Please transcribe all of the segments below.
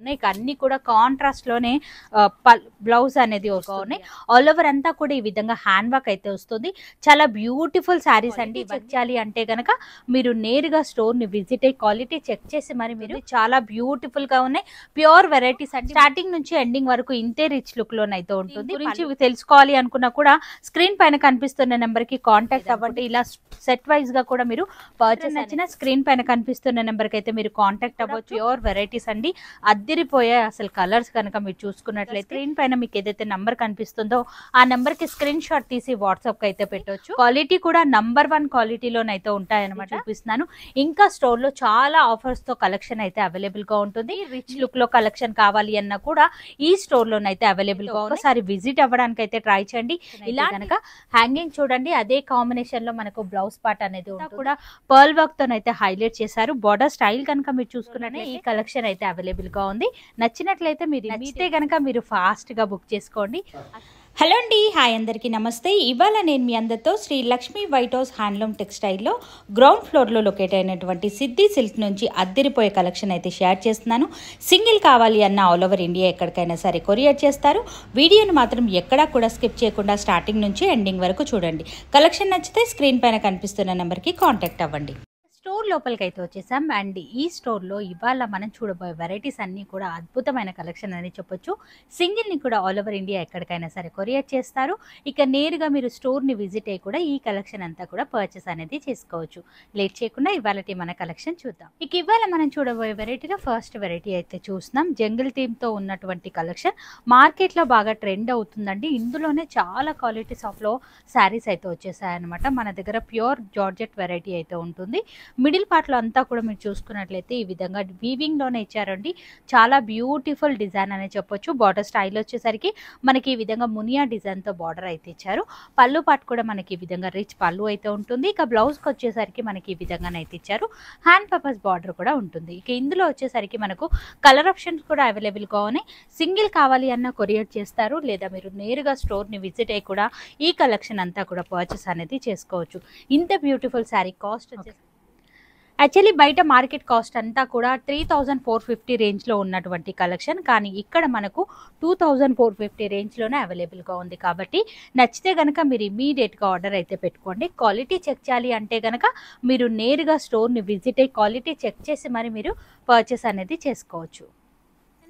ఇక అన్ని కూడా కాంట్రాస్ట్ లోనే బ్లౌజ్ అనేది వస్తుంది. ఆల్ ఓవర్ అంతా కూడా ఈ విధంగా హ్యాండ్ వర్క్ అయితే వస్తుంది. చాలా బ్యూటిఫుల్ శారీస్ అండి. చెక్ చేయాలి అంటే గనక మీరు నేరుగా స్టోర్ ని విజిట్ అయ్యి క్వాలిటీ చెక్ చేసి మరి మీరు చాలా బ్యూటిఫుల్ గా ఉన్నాయి. ప్యూర్ వెరైటీస్ అండి. స్టార్టింగ్ నుంచి ఎండింగ్ వరకు ఇంతే రిచ్ లుక్ లోనైతే ఉంటుంది. గురించి తెలుసుకోవాలి అనుకున్నా కూడా స్క్రీన్ పైన కనిపిస్తున్న నెంబర్ కి కాంటాక్ట్ అవ్వండి. ఇలా సెట్ వైజ్ గా కూడా మీరు పర్చేస్ నచ్చిన స్క్రీన్ పైన కనిపిస్తున్న నెంబర్ కి అయితే మీరు కాంటాక్ట్ అవ్వచ్చు. ప్యూర్ వెరైటీస్ అండి. అద్దిరిపోయే అసలు కలర్స్ కనుక మీరు చూసుకున్నట్లయితే స్క్రీన్ పైన మీకు ఏదైతే నంబర్ కనిపిస్తుందో ఆ నెంబర్ కి స్క్రీన్ షాట్ తీసి వాట్సాప్ కి అయితే పెట్టవచ్చు. క్వాలిటీ కూడా నంబర్ 1 క్వాలిటీలోనైతే ఉంటాయన్నమాట. చూపిస్తున్నాను. ఇంకా స్టోర్ లో చాలా ఆఫర్స్ తో కలెక్షన్ అయితే అవైలబుల్ గా ఉంటుంది. రిచ్ లుక్ లో కలెక్షన్ కావాలి అన్నా కూడా ఈ స్టోర్ లోనైతే అవైలబుల్ గా ఉంది. ఒకసారి విజిట్ అవ్వడానికి అయితే ట్రై చేయండి. ఇలా కనుక హ్యాంగింగ్ చూడండి, అదే కాంబినేషన్ లో మనకు బ్లౌజ్ పార్ట్ అనేది కూడా పర్ల్ వర్క్ తోనైతే హైలైట్ చేశారు. బార్డర్ స్టైల్ కనుక మీరు చూసుకున్నట్లయితే ఈ కలెక్షన్ అయితే అవైలబుల్ గా ఉంది. నచ్చినట్లయితే నచ్చితే గనక మీరు ఫాస్ట్ గా బుక్ చేసుకోండి. హలో అండి, హాయ్ అందరికీ నమస్తే. ఇవాళ నేను మీ అందరితో Sri Lakshmi white house handloom టెక్స్టైల్లో గ్రౌండ్ ఫ్లోర్లో లొకేట్ అయినటువంటి సిద్ధి సిల్క్ నుంచి అద్దరిపోయే కలెక్షన్ అయితే షేర్ చేస్తున్నాను. సింగిల్ కావాలి అన్న ఆల్ ఓవర్ ఇండియా ఎక్కడికైనా సరే కొరియర్ చేస్తారు. వీడియోని మాత్రం ఎక్కడా కూడా స్కిప్ చేయకుండా స్టార్టింగ్ నుంచి ఎండింగ్ వరకు చూడండి. కలెక్షన్ నచ్చితే స్క్రీన్ పైన కనిపిస్తున్న నెంబర్కి కాంటాక్ట్ అవ్వండి. స్టోర్ లోపలికి అయితే వచ్చేసాం. అండ్ ఈ స్టోర్లో ఇవాళ మనం చూడబోయే వెరైటీస్ అన్నీ కూడా అద్భుతమైన కలెక్షన్ అని చెప్పొచ్చు. సింగిల్ని కూడా ఆల్ ఓవర్ ఇండియా ఎక్కడికైనా సరే కొరియర్ చేస్తారు. ఇక నేరుగా మీరు స్టోర్ని విజిట్ అయ్యి కూడా ఈ కలెక్షన్ అంతా కూడా పర్చేస్ అనేది చేసుకోవచ్చు. లేట్ చేయకుండా ఇవాళ మన కలెక్షన్ చూద్దాం. ఇక ఇవాళ మనం చూడబోయే వెరైటీలో ఫస్ట్ వెరైటీ అయితే చూస్తున్నాం. జంగిల్ థీమ్తో ఉన్నటువంటి కలెక్షన్ మార్కెట్లో బాగా ట్రెండ్ అవుతుందండి. ఇందులోనే చాలా క్వాలిటీస్ ఆఫ్లో శారీస్ అయితే వచ్చేసాయన్నమాట. మన దగ్గర ప్యూర్ జార్జెట్ వెరైటీ అయితే ఉంటుంది. మిడిల్ పార్ట్లో అంతా కూడా మీరు చూసుకున్నట్లయితే ఈ విధంగా వీవింగ్లోనే ఇచ్చారండి. చాలా బ్యూటిఫుల్ డిజైన్ అనే చెప్పొచ్చు. బార్డర్ స్టైల్ వచ్చేసరికి మనకి ఈ విధంగా మునియా డిజైన్తో బార్డర్ అయితే ఇచ్చారు. పళ్ళు పార్ట్ కూడా మనకి ఈ విధంగా రిచ్ పళ్ళు అయితే ఉంటుంది. ఇక బ్లౌజ్కి వచ్చేసరికి మనకి ఈ విధంగానైతే ఇచ్చారు. హ్యాండ్ పర్పస్ బార్డర్ కూడా ఉంటుంది. ఇక ఇందులో వచ్చేసరికి మనకు కలర్ ఆప్షన్స్ కూడా అవైలబుల్గా ఉన్నాయి. సింగిల్ కావాలి అన్న కొరియర్ చేస్తారు, లేదా మీరు నేరుగా స్టోర్ని విజిట్ అయ్యి కూడా ఈ కలెక్షన్ అంతా కూడా పర్చేస్ అనేది చేసుకోవచ్చు. ఇంత బ్యూటిఫుల్ శారీ కాస్ట్ వచ్చేసి యాక్చువల్లీ బయట మార్కెట్ కాస్ట్ అంతా కూడా 3450 రేంజ్లో ఉన్నటువంటి కలెక్షన్, కానీ ఇక్కడ మనకు 2450 రేంజ్లోనే అవైలబుల్గా ఉంది. కాబట్టి నచ్చితే కనుక మీరు ఇమీడియట్గా ఆర్డర్ అయితే పెట్టుకోండి. క్వాలిటీ చెక్ చేయాలి అంటే కనుక మీరు నేరుగా స్టోర్ని విజిట్ అయ్యి క్వాలిటీ చెక్ చేసి మరి మీరు పర్చేస్ అనేది చేసుకోవచ్చు.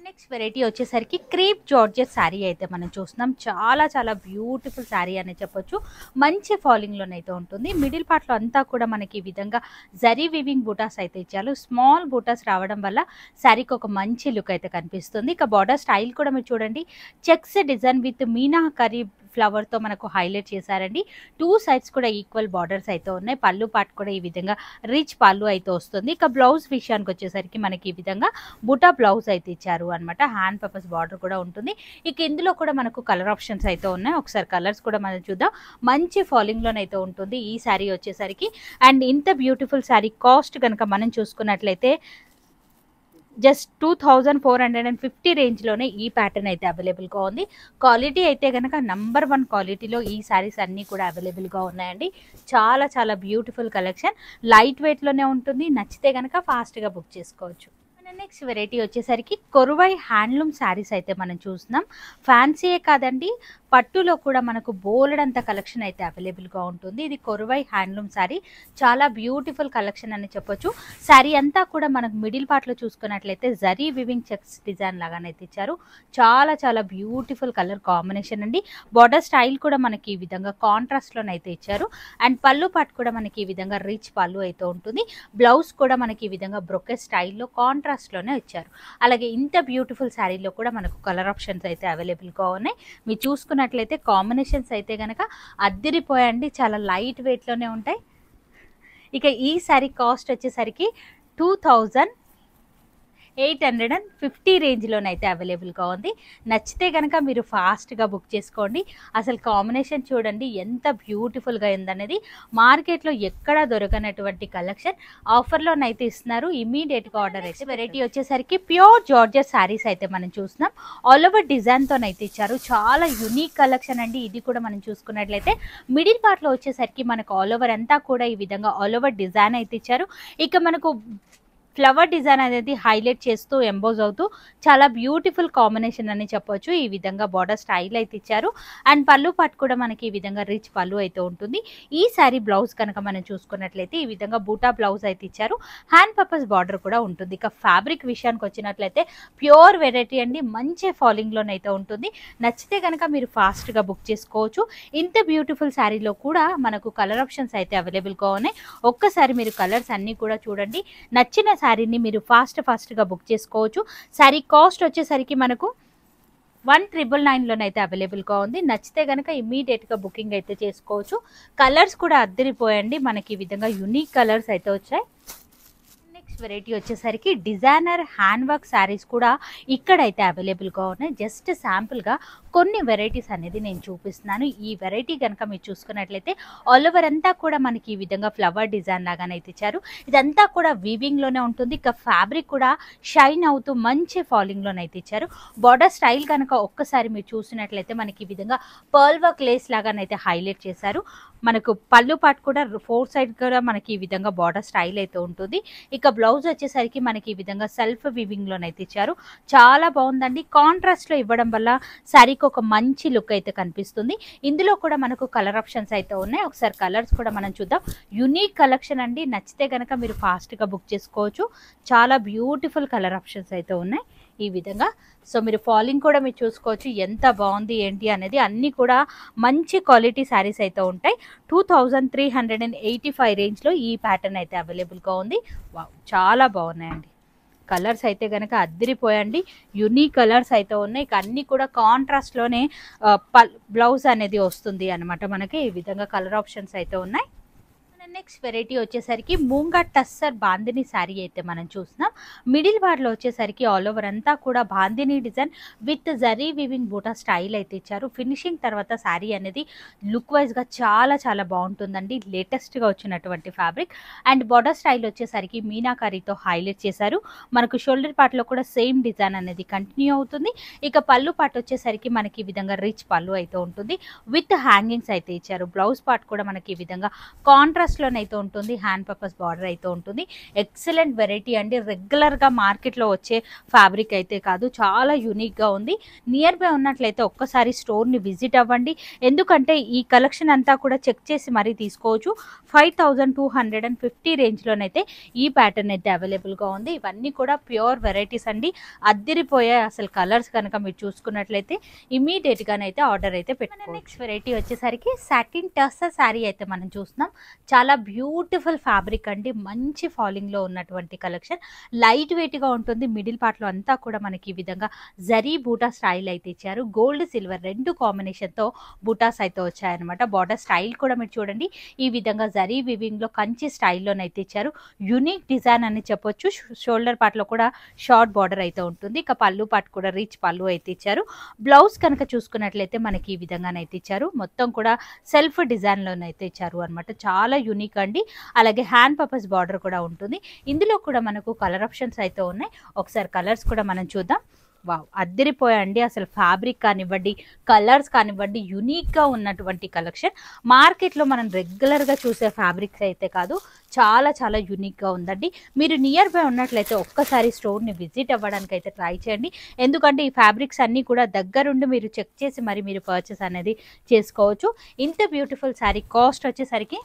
నెక్స్ట్ వెరైటీ వచ్చేసరికి క్రేప్ జార్జెట్ శారీ అయితే మనం చూస్తున్నాం. చాలా చాలా బ్యూటిఫుల్ శారీ అని చెప్పొచ్చు. మంచి ఫాలింగ్లోనైతే ఉంటుంది. మిడిల్ పార్ట్లో అంతా కూడా మనకి ఈ విధంగా జరీ వివింగ్ బూటాస్ అయితే ఇచ్చారు. స్మాల్ బూటాస్ రావడం వల్ల శారీకి ఒక మంచి లుక్ అయితే కనిపిస్తుంది. ఇక బార్డర్ స్టైల్ కూడా మీరు చూడండి, checks design with meenakari ఫ్లవర్తో మనకు హైలైట్ చేశారండి. 2 సైడ్స్ కూడా ఈక్వల్ బార్డర్స్ అయితే ఉన్నాయి. పళ్ళు పార్ట్ కూడా ఈ విధంగా రిచ్ పళ్ళు అయితే వస్తుంది. ఇక బ్లౌజ్ విషయానికి వచ్చేసరికి మనకి ఈ విధంగా బుటా బ్లౌజ్ అయితే ఇచ్చారు అనమాట. హ్యాండ్ పర్పస్ బార్డర్ కూడా ఉంటుంది. ఇక ఇందులో కూడా మనకు కలర్ ఆప్షన్స్ అయితే ఉన్నాయి. ఒకసారి కలర్స్ కూడా మనం చూద్దాం. మంచి ఫాలింగ్లోనైతే ఉంటుంది ఈ శారీ వచ్చేసరికి. అండ్ ఇంత బ్యూటిఫుల్ శారీ కాస్ట్ కనుక మనం చూసుకున్నట్లయితే జస్ట్ 2450 రేంజ్లోనే ఈ ప్యాటర్న్ అయితే అవైలబుల్గా ఉంది. క్వాలిటీ అయితే కనుక నంబర్ 1 క్వాలిటీలో ఈ శారీస్ అన్నీ కూడా అవైలబుల్గా ఉన్నాయండి. చాలా చాలా బ్యూటిఫుల్ కలెక్షన్. లైట్ వెయిట్లోనే ఉంటుంది. నచ్చితే కనుక ఫాస్ట్గా బుక్ చేసుకోవచ్చు. నెక్స్ట్ వెరైటీ వచ్చేసరికి కొరువై హ్యాండ్లూమ్ శారీస్ అయితే మనం చూస్తున్నాం. ఫ్యాన్సీయే కాదండి, పట్టులో కూడా మనకు బోలెడంత కలెక్షన్ అయితే అవైలబుల్గా ఉంటుంది. ఇది కొరువై హ్యాండ్లూమ్ శారీ. చాలా బ్యూటిఫుల్ కలెక్షన్ అని చెప్పొచ్చు. శారీ అంతా కూడా మనకు మిడిల్ పార్ట్లో చూసుకున్నట్లయితే జరీ వివింగ్ చెక్స్ డిజైన్ లాగానైతే ఇచ్చారు. చాలా చాలా బ్యూటిఫుల్ కలర్ కాంబినేషన్ అండి. బార్డర్ స్టైల్ కూడా మనకి ఈ విధంగా కాంట్రాస్ట్లోనైతే ఇచ్చారు. అండ్ పళ్ళు పార్ట్ కూడా మనకి ఈ విధంగా రిచ్ పళ్ళు అయితే ఉంటుంది. బ్లౌజ్ కూడా మనకి ఈ విధంగా బ్రొకెట్ స్టైల్లో కాంట్రాస్ట్లోనే ఇచ్చారు. అలాగే ఇంత బ్యూటిఫుల్ శారీలో కూడా మనకు కలర్ ఆప్షన్స్ అయితే అవైలబుల్గా ఉన్నాయి. మీరు చూసుకున్నట్లయితే కాంబినేషన్స్ అయితే కనుక అద్దిరిపోయండి. చాలా లైట్ వెయిట్లోనే ఉంటాయి. ఇక ఈ శారీ కాస్ట్ వచ్చేసరికి 2850 రేంజ్లోనైతే అవైలబుల్గా ఉంది. నచ్చితే కనుక మీరు ఫాస్ట్గా బుక్ చేసుకోండి. అసలు కాంబినేషన్ చూడండి ఎంత బ్యూటిఫుల్గా ఉందనేది. మార్కెట్లో ఎక్కడా దొరకనటువంటి కలెక్షన్ ఆఫర్లోనైతే ఇస్తున్నారు. ఇమీడియట్గా ఆర్డర్ అయితే. వెరైటీ వచ్చేసరికి ప్యూర్ జార్జెట్ శారీస్ అయితే మనం చూస్తున్నాం. ఆల్ ఓవర్ డిజైన్తోనైతే ఇచ్చారు. చాలా యునిక్ కలెక్షన్ అండి. ఇది కూడా మనం చూసుకున్నట్లయితే మిడిల్ పార్ట్లో వచ్చేసరికి మనకు ఆల్ ఓవర్ అంతా కూడా ఈ విధంగా ఆల్ ఓవర్ డిజైన్ అయితే ఇచ్చారు. ఇక మనకు ఫ్లవర్ డిజైన్ అనేది హైలైట్ చేస్తూ ఎంబోజ్ అవుతూ చాలా బ్యూటిఫుల్ కాంబినేషన్ అని చెప్పొచ్చు. ఈ విధంగా బార్డర్ స్టైల్ అయితే ఇచ్చారు. అండ్ పళ్ళు పాటు కూడా మనకి ఈ విధంగా రిచ్ పళ్ళు అయితే ఉంటుంది. ఈ సారీ బ్లౌజ్ కనుక మనం చూసుకున్నట్లయితే ఈ విధంగా బూటా బ్లౌజ్ అయితే ఇచ్చారు. హ్యాండ్ పర్పస్ బార్డర్ కూడా ఉంటుంది. ఇక ఫ్యాబ్రిక్ విషయానికి వచ్చినట్లయితే ప్యూర్ వెరైటీ అండి, మంచి ఫాలింగ్ లోనైతే ఉంటుంది. నచ్చితే కనుక మీరు ఫాస్ట్ గా బుక్ చేసుకోవచ్చు. ఇంత బ్యూటిఫుల్ శారీలో కూడా మనకు కలర్ ఆప్షన్స్ అయితే అవైలబుల్ గా ఉన్నాయి. ఒక్కసారి మీరు కలర్స్ అన్ని కూడా చూడండి. నచ్చిన శారీని మీరు ఫాస్ట్ గా బుక్ చేసుకోవచ్చు. శారీ కాస్ట్ వచ్చేసరికి మనకు 1999 లోనైతే అవైలబుల్ గా ఉంది. నచ్చితే కనుక ఇమీడియట్ గా బుకింగ్ అయితే చేసుకోవచ్చు. కలర్స్ కూడా అద్దరిపోయండి. మనకి ఈ విధంగా యూనిక్ కలర్స్ అయితే వచ్చాయి. నెక్స్ట్ వెరైటీ వచ్చేసరికి డిజైనర్ హ్యాండ్ వర్క్ శారీస్ కూడా ఇక్కడైతే అవైలబుల్ గా ఉన్నాయి. జస్ట్ శాంపుల్ గా కొన్ని వెరైటీస్ అనేది నేను చూపిస్తున్నాను. ఈ వెరైటీ కనుక మీరు చూసుకున్నట్లయితే ఆల్ ఓవర్ అంతా కూడా మనకి ఈ విధంగా ఫ్లవర్ డిజైన్ లాగానైతే ఇచ్చారు. ఇదంతా కూడా వీవింగ్ లోనే ఉంటుంది. ఇక ఫ్యాబ్రిక్ కూడా షైన్ అవుతూ మంచి ఫాలింగ్ లోనైతే ఇచ్చారు. బార్డర్ స్టైల్ కనుక ఒక్కసారి మీరు చూసినట్లయితే మనకి ఈ విధంగా పర్ల్ వర్క్ లేస్ లాగానైతే హైలైట్ చేశారు. మనకు పళ్ళు పాటు కూడా 4 సైడ్ కూడా మనకి ఈ విధంగా బార్డర్ స్టైల్ అయితే ఉంటుంది. ఇక బ్లౌజ్ వచ్చేసరికి మనకి ఈ విధంగా సెల్ఫ్ వీవింగ్ లోనైతే ఇచ్చారు. చాలా బాగుందండి. కాంట్రాస్ట్ లో ఇవ్వడం వల్ల శారీకి ఒక మంచి లుక్ అయితే కనిపిస్తుంది. ఇందులో కూడా మనకు కలర్ ఆప్షన్స్ అయితే ఉన్నాయి. ఒకసారి కలర్స్ కూడా మనం చూద్దాం. యూనిక్ కలెక్షన్ అండి. నచ్చితే కనుక మీరు ఫాస్ట్ గా బుక్ చేసుకోవచ్చు. చాలా బ్యూటిఫుల్ కలర్ ఆప్షన్స్ అయితే ఉన్నాయి ఈ విధంగా. సో మీరు ఫాలింగ్ కూడా మీరు చూసుకోవచ్చు ఎంత బాగుంది ఏంటి అనేది. అన్నీ కూడా మంచి క్వాలిటీ శారీస్ అయితే ఉంటాయి. 2385 రేంజ్లో ఈ ప్యాటర్న్ అయితే అవైలబుల్గా ఉంది. చాలా బాగున్నాయండి. కలర్స్ అయితే కనుక అద్దరిపోయండి. యూనిక్ కలర్స్ అయితే ఉన్నాయి. ఇక అన్నీ కూడా కాంట్రాస్ట్లోనే బ్లౌజ్ అనేది వస్తుంది అనమాట. మనకి ఈ విధంగా కలర్ ఆప్షన్స్ అయితే ఉన్నాయి. నెక్స్ట్ వెరైటీ వచ్చేసరికి మూంగా టస్సర్ బాందిని శారీ అయితే మనం చూస్తున్నాం. మిడిల్ బార్లో వచ్చేసరికి ఆల్ ఓవర్ అంతా కూడా bandhani design with zari weaving బూటా స్టైల్ అయితే ఇచ్చారు. ఫినిషింగ్ తర్వాత శారీ అనేది లుక్ వైజ్గా చాలా బాగుంటుందండి. లేటెస్ట్గా వచ్చినటువంటి ఫ్యాబ్రిక్. అండ్ బార్డర్ స్టైల్ వచ్చేసరికి మీనాకారీతో హైలైట్ చేశారు. మనకు షోల్డర్ పార్ట్లో కూడా సేమ్ డిజైన్ అనేది కంటిన్యూ అవుతుంది. ఇక పళ్ళు పార్ట్ వచ్చేసరికి మనకి ఈ విధంగా రిచ్ పళ్ళు అయితే ఉంటుంది. విత్ హ్యాంగింగ్స్ అయితే ఇచ్చారు. బ్లౌజ్ పార్ట్ కూడా మనకి ఈ విధంగా కాంట్రాస్ట్ అయితే ఉంటుంది. హ్యాండ్ పర్పస్ బార్డర్ అయితే ఉంటుంది. ఎక్సలెంట్ వెరైటీ అండి. రెగ్యులర్ గా మార్కెట్ లో వచ్చే ఫ్యాబ్రిక్ అయితే కాదు. చాలా యూనిక్ గా ఉంది. నియర్ బై ఉన్నట్లయితే ఒక్కసారి స్టోర్ ని విజిట్ అవ్వండి. ఎందుకంటే ఈ కలెక్షన్ అంతా కూడా చెక్ చేసి మరీ తీసుకోవచ్చు. 5250 రేంజ్ లోనైతే ఈ ప్యాటర్న్ అయితే అవైలబుల్ గా ఉంది. ఇవన్నీ కూడా ప్యూర్ వెరైటీస్ అండి. అద్దరిపోయే అసలు కలర్స్ కనుక మీరు చూసుకున్నట్లయితే ఇమీడియట్ గానైతే ఆర్డర్ అయితే పెట్టుకోండి. నెక్స్ట్ వెరైటీ వచ్చేసరికి సాటిన్ టస్సర్ శారీ అయితే మనం చూస్తున్నాం. చాలా బ్యూటిఫుల్ ఫ్యాబ్రిక్ అండి. మంచి ఫాలింగ్ లో ఉన్నటువంటి కలెక్షన్. లైట్ వెయిట్ గా ఉంటుంది. మిడిల్ పార్ట్ లో అంతా కూడా మనకి ఈ విధంగా జరీ బూటా స్టైల్ అయితే ఇచ్చారు. గోల్డ్ సిల్వర్ రెండు కాంబినేషన్ తో బూటాస్ అయితే వచ్చాయన్నమాట. బార్డర్ స్టైల్ కూడా మీరు చూడండి. ఈ విధంగా జరీ వివింగ్ లో కంచి స్టైల్లోనైతే ఇచ్చారు. యూనిక్ డిజైన్ అని చెప్పొచ్చు. షోల్డర్ పార్ట్ లో కూడా షార్ట్ బార్డర్ అయితే ఉంటుంది. ఇక పళ్ళు పార్ట్ కూడా రిచ్ పళ్ళు అయితే ఇచ్చారు. బ్లౌజ్ కనుక చూసుకున్నట్లయితే మనకి ఈ విధంగానైతే ఇచ్చారు. మొత్తం కూడా సెల్ఫ్ డిజైన్ లోనైతే ఇచ్చారు అనమాట. చాలా యూనిక్ అండి. అలాగే హ్యాండ్ పర్పస్ బార్డర్ కూడా ఉంటుంది. ఇందులో కూడా మనకు కలర్ ఆప్షన్స్ అయితే ఉన్నాయి. ఒకసారి కలర్స్ కూడా మనం చూద్దాం. వావ్, అద్దరిపోయండి. అసలు ఫ్యాబ్రిక్ కానివ్వండి, కలర్స్ కానివ్వండి, యూనిక్గా ఉన్నటువంటి కలెక్షన్. మార్కెట్లో మనం రెగ్యులర్గా చూసే ఫ్యాబ్రిక్స్ అయితే కాదు. చాలా యూనిక్గా ఉందండి. మీరు నియర్ బై ఉన్నట్లయితే ఒక్కసారి స్టోర్ని విజిట్ అవ్వడానికి అయితే ట్రై చేయండి. ఎందుకంటే ఈ ఫ్యాబ్రిక్స్ అన్నీ కూడా దగ్గరుండి మీరు చెక్ చేసి మరి మీరు పర్చేస్ అనేది చేసుకోవచ్చు. ఇంత బ్యూటిఫుల్ శారీ కాస్ట్ వచ్చేసరికి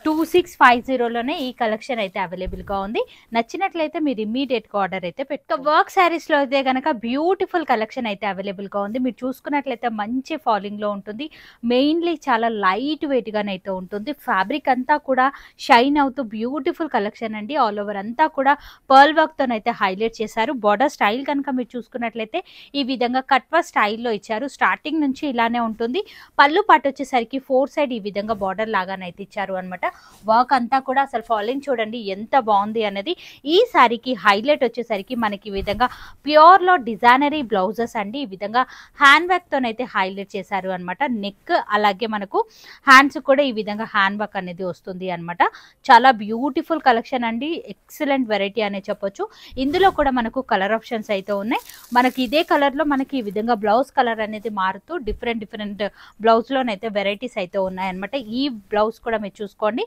2650లోనే ఈ కలెక్షన్ అయితే అవైలబుల్గా ఉంది. నచ్చినట్లయితే మీరు ఇమ్మీడియట్గా ఆర్డర్ అయితే పెట్టుకో. వర్క్ శారీస్లో అయితే కనుక బ్యూటిఫుల్ కలెక్షన్ అయితే అవైలబుల్గా ఉంది. మీరు చూసుకున్నట్లయితే మంచి ఫాలింగ్లో ఉంటుంది. మెయిన్లీ చాలా లైట్ వెయిట్గానైతే ఉంటుంది. ఫ్యాబ్రిక్ అంతా కూడా షైన్ అవుతూ బ్యూటిఫుల్ కలెక్షన్ అండి. ఆల్ ఓవర్ అంతా కూడా పర్ల్ వర్క్తోనైతే హైలైట్ చేశారు. బార్డర్ స్టైల్ కనుక మీరు చూసుకున్నట్లయితే ఈ విధంగా కట్వా స్టైల్లో ఇచ్చారు. స్టార్టింగ్ నుంచి ఇలానే ఉంటుంది. పళ్ళు పాటు వచ్చేసరికి 4 సైడ్ ఈ విధంగా బార్డర్ లాగానైతే ఇచ్చారు అనమాట. వర్క్ అంతా కూడా అసలు ఫాలింగ్ చూడండి ఎంత బాగుంది అనేది. ఈ శారీకి హైలైట్ వచ్చేసరికి మనకి ఈ విధంగా ప్యూర్ లో డిజైనరీ బ్లౌజెస్ అండి. ఈ విధంగా హ్యాండ్ వర్క్ తోనైతే హైలైట్ చేశారు అనమాట. నెక్ అలాగే మనకు హ్యాండ్స్ కూడా ఈ విధంగా హ్యాండ్ వర్క్ అనేది వస్తుంది అనమాట. చాలా బ్యూటిఫుల్ కలెక్షన్ అండి. ఎక్సలెంట్ వెరైటీ అనే చెప్పొచ్చు. ఇందులో కూడా మనకు కలర్ ఆప్షన్స్ అయితే ఉన్నాయి. మనకి ఇదే కలర్ లో మనకి ఈ విధంగా బ్లౌజ్ కలర్ అనేది మారుతూ డిఫరెంట్ బ్లౌజ్ లోనైతే వెరైటీస్ అయితే ఉన్నాయి అనమాట. ఈ బ్లౌజ్ కూడా మీరు చూసుకోండి.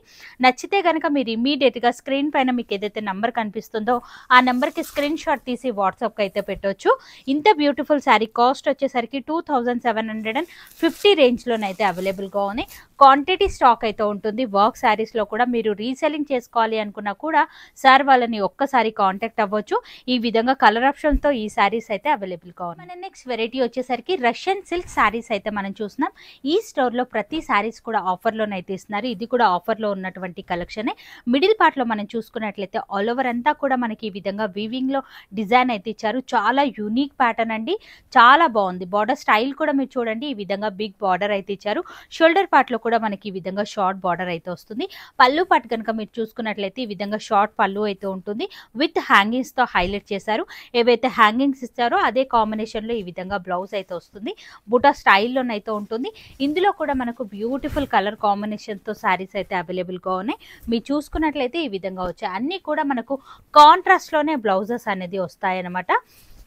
నచ్చితే కనుక మీరు ఇమీడియట్గా స్క్రీన్ పైన మీకు ఏదైతే నెంబర్ కనిపిస్తుందో ఆ నెంబర్కి స్క్రీన్ షాట్ తీసి వాట్సాప్కి అయితే పెట్టవచ్చు. ఇంత బ్యూటిఫుల్ శారీ కాస్ట్ వచ్చేసరికి 2750 రేంజ్లోనైతే అవైలబుల్గా ఉన్నాయి. క్వాంటిటీ స్టాక్ అయితే ఉంటుంది. వర్క్ శారీస్లో కూడా మీరు రీసెల్లింగ్ చేసుకోవాలి అనుకున్నా కూడా సార్ వాళ్ళని ఒక్కసారి కాంటాక్ట్ అవ్వచ్చు. ఈ విధంగా కలర్ ఆప్షన్తో ఈ శారీస్ అయితే అవైలబుల్గా ఉన్నాయి. మన నెక్స్ట్ వెరైటీ వచ్చేసరికి రష్యన్ సిల్క్ శారీస్ అయితే మనం చూస్తున్నాం. ఈ స్టోర్లో ప్రతి శారీస్ కూడా ఆఫర్లోనైతే ఇస్తున్నారు. ఇది కూడా ఆఫర్లో ఉన్నటువంటి కలెక్షనే. మిడిల్ పార్ట్లో మనం చూసుకున్నట్లయితే ఆల్ ఓవర్ అంతా కూడా మనకి ఈ విధంగా వీవింగ్లో డిజైన్ అయితే ఇచ్చారు. చాలా యూనిక్ ప్యాటర్న్ అండి, చాలా బాగుంది. బార్డర్ స్టైల్ కూడా మీరు చూడండి, ఈ విధంగా బిగ్ బార్డర్ అయితే ఇచ్చారు. షోల్డర్ పార్ట్లో కూడా మనకి ఈ విధంగా షార్ట్ బార్డర్ అయితే వస్తుంది. పళ్ళు పార్ట్ కనుక మీరు చూసుకున్నట్లయితే ఈ విధంగా షార్ట్ పళ్ళు అయితే ఉంటుంది. విత్ హ్యాంగింగ్స్ తో హైలైట్ చేశారు. ఏవైతే హ్యాంగింగ్స్ ఇస్తారో అదే కాంబినేషన్ లో ఈ విధంగా బ్లౌజ్ అయితే వస్తుంది. బుటా స్టైల్లోనైతే ఉంటుంది. ఇందులో కూడా మనకు బ్యూటిఫుల్ కలర్ కాంబినేషన్ తో శారీస్ అయితే అవైలబుల్ గా ఉన్నాయి. మీరు చూసుకున్నట్లయితే ఈ విధంగా వచ్చాయి. అన్ని కూడా మనకు కాంట్రాస్ట్ లోనే బ్లౌజెస్ అనేది వస్తాయన్నమాట.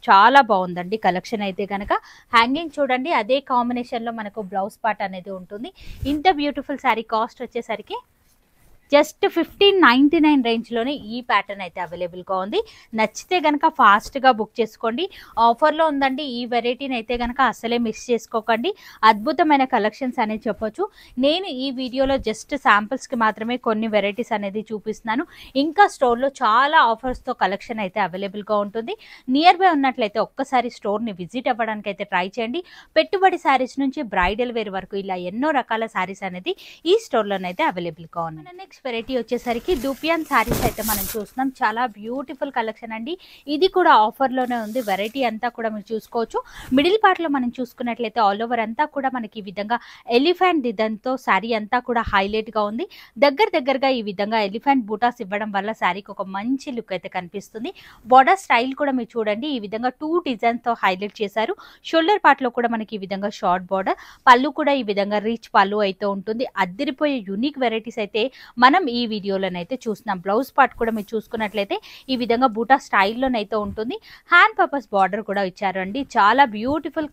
చాలా బాగుందండి కలెక్షన్ అయితే కనుక. హ్యాంగింగ్ చూడండి, అదే కాంబినేషన్ లో మనకు బ్లౌజ్ పార్ట్ అనేది ఉంటుంది. ఇంత బ్యూటిఫుల్ శారీ కాస్ట్ వచ్చేసరికి జస్ట్ 1599 రేంజ్లోనే ఈ ప్యాటర్న్ అయితే అవైలబుల్గా ఉంది. నచ్చితే కనుక ఫాస్ట్గా బుక్ చేసుకోండి. ఆఫర్లో ఉందండి. ఈ వెరైటీని అయితే కనుక అస్సలే మిస్ చేసుకోకండి. అద్భుతమైన కలెక్షన్స్ అనేది చెప్పొచ్చు. నేను ఈ వీడియోలో జస్ట్ శాంపిల్స్కి మాత్రమే కొన్ని వెరైటీస్ అనేది చూపిస్తున్నాను. ఇంకా స్టోర్లో చాలా ఆఫర్స్తో కలెక్షన్ అయితే అవైలబుల్గా ఉంటుంది. నియర్ బై ఉన్నట్లయితే ఒక్కసారి స్టోర్ని విజిట్ అవ్వడానికి అయితే ట్రై చేయండి. పెట్టుబడి శారీస్ నుంచి బ్రైడల్ వేర్ వరకు ఇలా ఎన్నో రకాల శారీస్ అనేది ఈ స్టోర్లోనైతే అవైలబుల్గా ఉన్నాయి. నెక్స్ట్ వెరైటీ వచ్చేసరికి డూపియాన్ శారీస్ అయితే మనం చూస్తున్నాం. చాలా బ్యూటిఫుల్ కలెక్షన్ అండి. ఇది కూడా ఆఫర్లోనే ఉంది. వెరైటీ అంతా కూడా మీరు చూసుకోవచ్చు. మిడిల్ పార్ట్లో మనం చూసుకున్నట్లయితే ఆల్ ఓవర్ అంతా కూడా మనకి ఈ విధంగా ఎలిఫెంట్ డిజైన్తో శారీ అంతా కూడా హైలైట్గా ఉంది. దగ్గరగా ఈ విధంగా ఎలిఫెంట్ బూటాస్ ఇవ్వడం వల్ల శారీకి ఒక మంచి లుక్ అయితే కనిపిస్తుంది. బార్డర్ స్టైల్ కూడా మీరు చూడండి, ఈ విధంగా 2 డిజైన్స్తో హైలైట్ చేశారు. షోల్డర్ పార్ట్లో కూడా మనకి ఈ విధంగా షార్ట్ బార్డర్, పళ్ళు కూడా ఈ విధంగా రీచ్ పళ్ళు అయితే ఉంటుంది. అద్దరిపోయే యూనిక్ వెరైటీస్ అయితే మనం ఈ వీడియోలోనైతే చూస్తున్నాం. బ్లౌజ్ పార్ట్ కూడా మీరు చూసుకున్నట్లయితే ఈ విధంగా బూటా స్టైల్లోనైతే ఉంటుంది. హ్యాండ్ పర్పస్ బార్డర్ కూడా ఇచ్చారు అండి. చాలా బ్యూటిఫుల్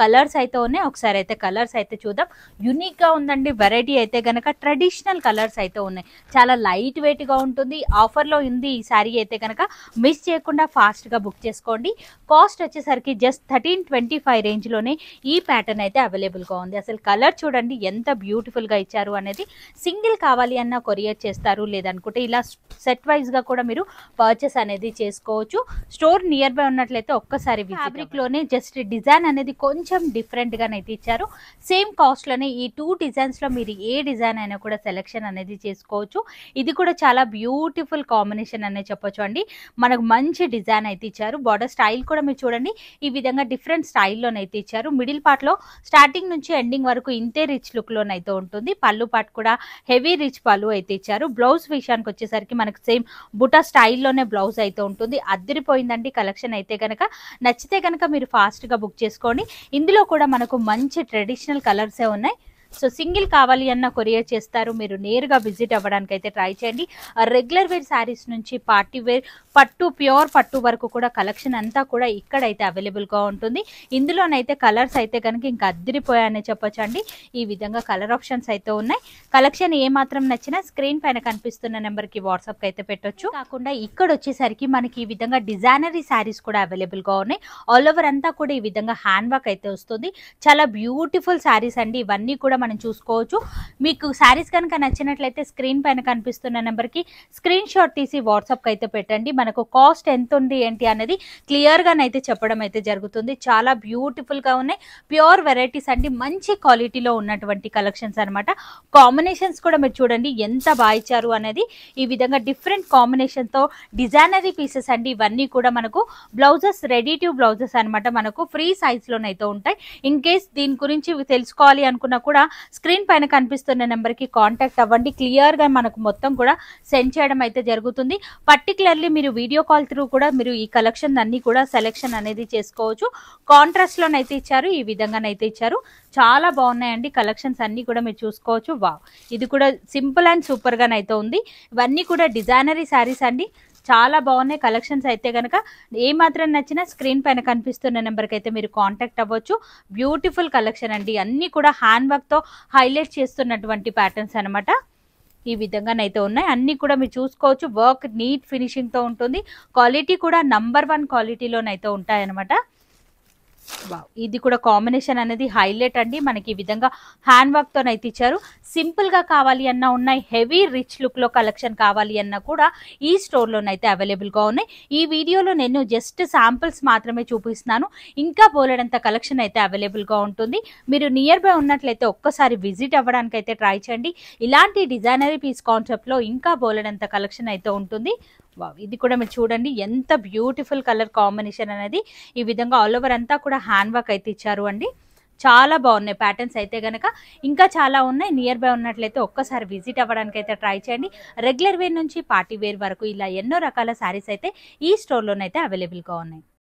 కలర్స్ అయితే ఉన్నాయి. ఒకసారి అయితే కలర్స్ అయితే చూద్దాం. యూనిక్ గా ఉందండి వెరైటీ అయితే గనక. ట్రెడిషనల్ కలర్స్ అయితే ఉన్నాయి. చాలా లైట్ వెయిట్ గా ఉంటుంది. ఆఫర్లో ఉంది ఈ శారీ అయితే కనుక మిస్ చేయకుండా ఫాస్ట్ గా బుక్ చేసుకోండి. కాస్ట్ వచ్చేసరికి జస్ట్ 1325 రేంజ్ లోనే ఈ ప్యాటర్న్ అయితే అవైలబుల్ గా ఉంది. అసలు కలర్ చూడండి ఎంత బ్యూటిఫుల్ గా ఇచ్చారు అనేది. సింగిల్ కావాలి అన్న కొరియర్ చేస్తారు, లేదనుకుంటే ఇలా సెట్ వైజ్ గా కూడా మీరు పర్చేస్ అనేది చేసుకోవచ్చు. స్టోర్ నియర్ బై ఉన్నట్లయితే ఒక్కసారి ఫ్యాబ్రిక్ లోనే జస్ట్ డిజైన్ అనేది కొంచెం డిఫరెంట్ గానైతే ఇచ్చారు. సేమ్ కాస్ట్ లోనే ఈ 2 డిజైన్స్ లో మీరు ఏ డిజైన్ అయినా కూడా సెలెక్షన్ అనేది చేసుకోవచ్చు. ఇది కూడా చాలా బ్యూటిఫుల్ కాంబినేషన్ అనే చెప్పొచ్చు అండి. మనకు మంచి డిజైన్ అయితే ఇచ్చారు. బార్డర్ స్టైల్ కూడా మీరు చూడండి, ఈ విధంగా డిఫరెంట్ స్టైల్లోనైతే ఇచ్చారు. మిడిల్ పార్ట్ లో స్టార్టింగ్ నుంచి ఎండింగ్ వరకు ఇంతే రిచ్ లుక్ లోనైతే ఉంటుంది. పళ్ళు పార్ట్ కూడా హెవీ రిచ్ పళ్ళు అయితే ఇచ్చారు. బ్లౌజ్ విషయానికి వచ్చేసరికి మనకు సేమ్ బుటా స్టైల్లోనే బ్లౌజ్ అయితే ఉంటుంది. అద్దరిపోయిందండి కలెక్షన్ అయితే కనుక. నచ్చితే కనుక మీరు ఫాస్ట్గా బుక్ చేసుకోండి. ఇందులో కూడా మనకు మంచి ట్రెడిషనల్ కలర్సే ఉన్నాయి. సో సింగిల్ కావాలి అన్న కొరియర్ చేస్తారు. మీరు నేరుగా విజిట్ అవ్వడానికి అయితే ట్రై చేయండి. రెగ్యులర్ వేర్ శారీస్ నుంచి పార్టీ వేర్, పట్టు, ప్యూర్ పట్టు వరకు కూడా కలెక్షన్ అంతా కూడా ఇక్కడైతే అవైలబుల్గా ఉంటుంది. ఇందులోనైతే కలర్స్ అయితే కనుక ఇంకా అద్దరిపోయాయని చెప్పొచ్చండి. ఈ విధంగా కలర్ ఆప్షన్స్ అయితే ఉన్నాయి. కలెక్షన్ ఏమాత్రం నచ్చినా స్క్రీన్ పైన కనిపిస్తున్న నెంబర్కి వాట్సాప్కి అయితే పెట్టొచ్చు. కాకుండా ఇక్కడ వచ్చేసరికి మనకి ఈ విధంగా డిజైనరీ శారీస్ కూడా అవైలబుల్గా ఉన్నాయి. ఆల్ ఓవర్ అంతా కూడా ఈ విధంగా హ్యాండ్ వర్క్ అయితే వస్తుంది. చాలా బ్యూటిఫుల్ శారీస్ అండి. ఇవన్నీ కూడా మనం చూసుకోవచ్చు. మీకు శారీస్ కనుక నచ్చినట్లయితే స్క్రీన్ పైన కనిపిస్తున్న నెంబర్కి స్క్రీన్ షాట్ తీసి వాట్సాప్కి అయితే పెట్టండి. మనకు కాస్ట్ ఎంత ఉంది ఏంటి అనేది క్లియర్గానైతే చెప్పడం అయితే జరుగుతుంది. చాలా బ్యూటిఫుల్గా ఉన్నాయి. ప్యూర్ వెరైటీస్ అండి. మంచి క్వాలిటీలో ఉన్నటువంటి కలెక్షన్స్ అనమాట. కాంబినేషన్స్ కూడా మీరు చూడండి ఎంత బాగా ఇచ్చారు అనేది. ఈ విధంగా డిఫరెంట్ కాంబినేషన్తో డిజైనరీ పీసెస్ అండి. ఇవన్నీ కూడా మనకు బ్లౌజెస్, రెడీ టు బ్లౌజెస్ అనమాట. మనకు ఫ్రీ సైజ్లోనైతే ఉంటాయి. ఇన్ కేస్ దీని గురించి తెలుసుకోవాలి అనుకున్నా కూడా స్క్రీన్ పైన కనిపిస్తున్న నెంబర్కి కాంటాక్ట్ అవ్వండి. క్లియర్గా మనకు మొత్తం కూడా సెండ్ చేయడం అయితే జరుగుతుంది. పర్టికులర్లీ మీరు వీడియో కాల్ త్రూ కూడా మీరు ఈ కలెక్షన్ అన్ని కూడా సెలెక్షన్ అనేది చేసుకోవచ్చు. కాంట్రాస్ట్లోనైతే ఇచ్చారు, ఈ విధంగానైతే ఇచ్చారు. చాలా బాగున్నాయండి కలెక్షన్స్ అన్ని కూడా మీరు చూసుకోవచ్చు. వావ్, ఇది కూడా సింపుల్ అండ్ సూపర్గానైతే ఉంది. ఇవన్నీ కూడా డిజైనరీ శారీస్ అండి. చాలా బాగున్నాయి కలెక్షన్స్ అయితే కనుక. ఏమాత్రం నచ్చినా స్క్రీన్ పైన కనిపిస్తున్న నెంబర్కి అయితే మీరు కాంటాక్ట్ అవ్వచ్చు. బ్యూటిఫుల్ కలెక్షన్ అండి. అన్నీ కూడా హ్యాండ్ వర్క్తో హైలైట్ చేస్తున్నటువంటి ప్యాటర్న్స్ అనమాట. ఈ విధంగానైతే ఉన్నాయి. అన్ని కూడా మీరు చూసుకోవచ్చు. వర్క్ నీట్ ఫినిషింగ్ తో ఉంటుంది. క్వాలిటీ కూడా నంబర్ 1 క్వాలిటీలోనైతే ఉంటాయన్నమాట. ఇది కూడా కాంబినేషన్ అనేది హైలైట్ అండి. మనకి ఈ విధంగా హ్యాండ్ వర్క్ తోనైతే ఇచ్చారు. సింపుల్ గా కావాలి అన్నా ఉన్నాయి, హెవీ రిచ్ లుక్ లో కలెక్షన్ కావాలి అన్నా కూడా ఈ స్టోర్ లోనైతే అవైలబుల్ గా ఉన్నాయి. ఈ వీడియోలో నేను జస్ట్ శాంపిల్స్ మాత్రమే చూపిస్తున్నాను. ఇంకా బోలెడంత కలెక్షన్ అయితే అవైలబుల్ గా ఉంటుంది. మీరు నియర్ బై ఉన్నట్లయితే ఒక్కసారి విజిట్ అవ్వడానికి అయితే ట్రై చేయండి. ఇలాంటి డిజైనరీ పీస్ కాన్సెప్ట్ లో ఇంకా బోలెడంత కలెక్షన్ అయితే ఉంటుంది. ఇది కూడా మీరు చూడండి ఎంత బ్యూటిఫుల్ కలర్ కాంబినేషన్ అనేది. ఈ విధంగా ఆల్ ఓవర్ అంతా కూడా హ్యాండ్ వర్క్ అయితే ఇచ్చారు అండి. చాలా బాగున్నాయి ప్యాటర్న్స్ అయితే గనక. ఇంకా చాలా ఉన్నాయి. నియర్ బై ఉన్నట్లయితే ఒక్కసారి విజిట్ అవ్వడానికి అయితే ట్రై చేయండి. రెగ్యులర్ వేర్ నుంచి పార్టీ వేర్ వరకు ఇలా ఎన్నో రకాల శారీస్ అయితే ఈ స్టోర్లోనైతే అవైలబుల్గా ఉన్నాయి.